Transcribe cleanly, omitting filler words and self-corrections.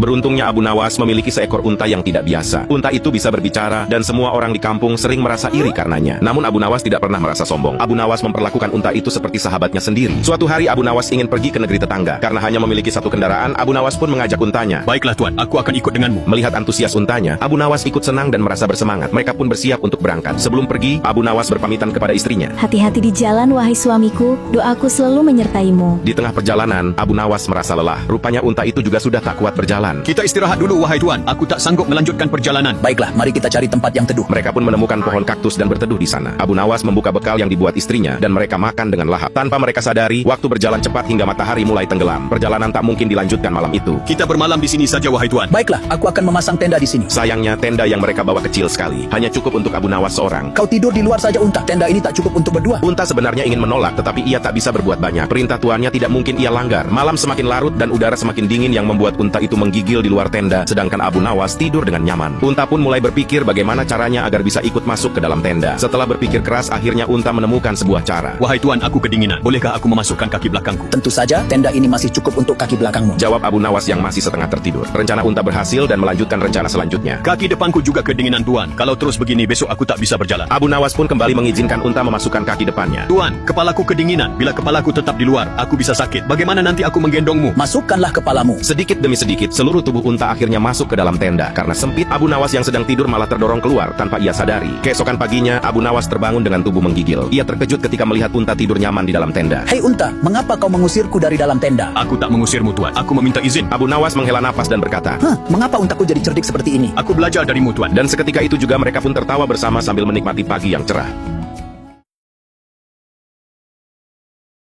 Beruntungnya Abu Nawas memiliki seekor unta yang tidak biasa. Unta itu bisa berbicara dan semua orang di kampung sering merasa iri karenanya. Namun Abu Nawas tidak pernah merasa sombong. Abu Nawas memperlakukan unta itu seperti sahabatnya sendiri. Suatu hari Abu Nawas ingin pergi ke negeri tetangga. Karena hanya memiliki satu kendaraan, Abu Nawas pun mengajak untanya. Baiklah Tuan, aku akan ikut denganmu. Melihat antusias untanya, Abu Nawas ikut senang dan merasa bersemangat. Mereka pun bersiap untuk berangkat. Sebelum pergi, Abu Nawas berpamitan kepada istrinya. Hati-hati di jalan, wahai suamiku. Doaku selalu menyertaimu. Di tengah perjalanan, Abu Nawas merasa lelah. Rupanya unta itu juga sudah tak kuat berjalan. Kita istirahat dulu wahai Tuan, aku tak sanggup melanjutkan perjalanan. Baiklah, mari kita cari tempat yang teduh. Mereka pun menemukan pohon kaktus dan berteduh di sana. Abu Nawas membuka bekal yang dibuat istrinya dan mereka makan dengan lahap. Tanpa mereka sadari, waktu berjalan cepat hingga matahari mulai tenggelam. Perjalanan tak mungkin dilanjutkan malam itu. Kita bermalam di sini saja wahai Tuan. Baiklah, aku akan memasang tenda di sini. Sayangnya, tenda yang mereka bawa kecil sekali. Hanya cukup untuk Abu Nawas seorang. Kau tidur di luar saja, unta. Tenda ini tak cukup untuk berdua. Unta sebenarnya ingin menolak, tetapi ia tak bisa berbuat banyak. Perintah tuannya tidak mungkin ia langgar. Malam semakin larut dan udara semakin dingin yang membuat unta itu menggigil di luar tenda, sedangkan Abu Nawas tidur dengan nyaman. Unta pun mulai berpikir bagaimana caranya agar bisa ikut masuk ke dalam tenda. Setelah berpikir keras, akhirnya unta menemukan sebuah cara. Wahai Tuan, aku kedinginan. Bolehkah aku memasukkan kaki belakangku? Tentu saja, tenda ini masih cukup untuk kaki belakangmu. Jawab Abu Nawas yang masih setengah tertidur. Rencana unta berhasil dan melanjutkan rencana selanjutnya. Kaki depanku juga kedinginan Tuan. Kalau terus begini besok aku tak bisa berjalan. Abu Nawas pun kembali mengizinkan unta memasukkan kaki depannya. Tuan, kepalaku kedinginan. Bila kepalaku tetap di luar, aku bisa sakit. Bagaimana nanti aku menggendongmu? Masukkanlah kepalamu. Sedikit demi sedikit, seluruh tubuh unta akhirnya masuk ke dalam tenda. Karena sempit, Abu Nawas yang sedang tidur malah terdorong keluar tanpa ia sadari. Keesokan paginya, Abu Nawas terbangun dengan tubuh menggigil. Ia terkejut ketika melihat unta tidur nyaman di dalam tenda. Hei unta, mengapa kau mengusirku dari dalam tenda? Aku tak mengusirmu Tuan. Aku meminta izin. Abu Nawas menghela nafas dan berkata, Mengapa untaku jadi cerdik seperti ini? Aku belajar darimu Tuan. dan seketika itu juga mereka pun tertawa bersama sambil menikmati pagi yang cerah.